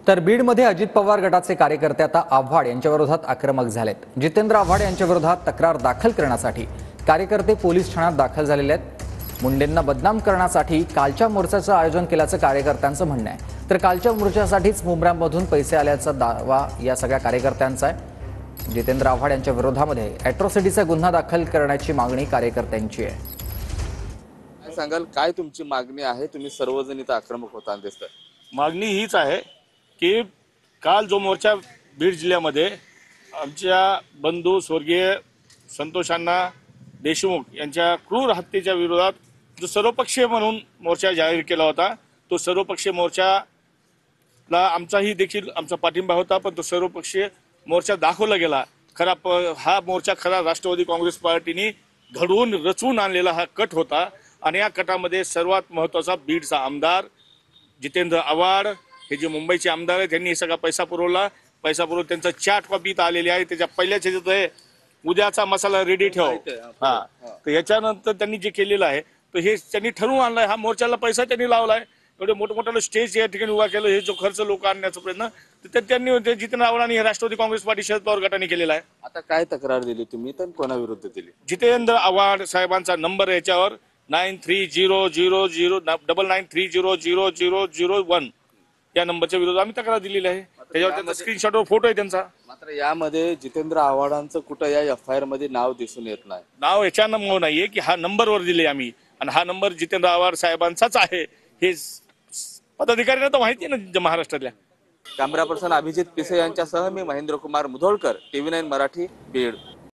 तर बीडमध्ये अजित पवार गटाचे कार्यकर्ते आता आव्हाड यांच्या विरोधात आक्रमक झालेत। जितेंद्र आव्हाड यांच्या विरोधात तक्रार दाखल करण्यासाठी कार्यकर्ते पोलीस ठाण्यात दाखल झालेले आहेत। मुंडेंना बदनाम करण्यासाठी कालच्या मोर्चाचं आयोजन केल्याचं कार्यकर्त्यांचं म्हणणं आहे। तर कालच्या मोर्चासाठीच मुंब्र्यामधून पैसे आल्याचा दावा या सगळ्या कार्यकर्त्यांचा आहे। जितेंद्र आव्हाड यांच्या विरोधामध्ये अॅट्रॉसिटीचा गुन्हा दाखल करण्याची मागणी कार्यकर्त्यांची आहे। काय सांगाल, काय तुमची मागणी आहे? तुम्ही सर्वजण इथं आक्रमक होताना दिसतंय। मागणी हीच आहे की काल जो मोर्चा बीड जिल्ह्यामध्ये आमच्या बंधू स्वर्गीय संतोष अण्णा देशमुख यांच्या क्रूर हत्येच्या विरोधात जो सर्वपक्षीय म्हणून मोर्चा जाहीर केला होता, तो सर्वपक्षीय मोर्चाला आमचाही देखील आमचा पाठिंबा होता, पण तो सर्वपक्षीय मोर्चा दाखवला गेला। हा मोर्चा खरा राष्ट्रवादी काँग्रेस पार्टीने घडवून रचून आणलेला हा कट होता आणि या कटामध्ये सर्वात महत्त्वाचा बीडचा आमदार जितेंद्र आव्हाड हे जे मुंबईचे आमदार आहेत त्यांनी हे सगळा पैसा पुरवला त्यांचा चॅट कॉपी इथं आलेली आहे। त्याच्या पहिल्याच ह्याच्यात आहे उद्याचा मसाला रेडी ठेव। तर याच्यानंतर त्यांनी जे केलेलं आहे तर हे त्यांनी ठरवून आणलाय, हा मोर्चाला पैसा त्यांनी लावलाय, एवढे मोठमोठ्याला स्टेज या ठिकाणी उभा केलं, हे जो खर्च लोक आणण्याचा प्रयत्न तर त्यांनी जितेंद्र आव्हाड राष्ट्रवादी काँग्रेस पार्टी शरद पवार गटाने केलेला आहे। आता काय तक्रार दिली तुम्ही तर कोणाविरुद्ध दिली? जितेंद्र आव्हाड साहेबांचा नंबर याच्यावर 930099300001 या नंबरच्या विरोधात आम्ही तक्रार दिलेली आहे। त्याच्यावर त्यांचा स्क्रीनशॉटवर फोटो आहे त्यांचा। मात्र यामध्ये जितेंद्र आव्हाडांचं कुठं या एफआयआर मध्ये नाव दिसून येत नाही। नाव याच्यानं नाहीये की हा नंबरवर दिले आम्ही आणि हा नंबर जितेंद्र आव्हाड साहेबांचाच आहे हे पदाधिकाऱ्यांना तर माहिती आहे ना महाराष्ट्रातल्या। कॅमेरा पर्सन अभिजित पिसे यांच्यासह मी महेंद्र कुमार मुधोळकर, TV9 मराठी, बीड।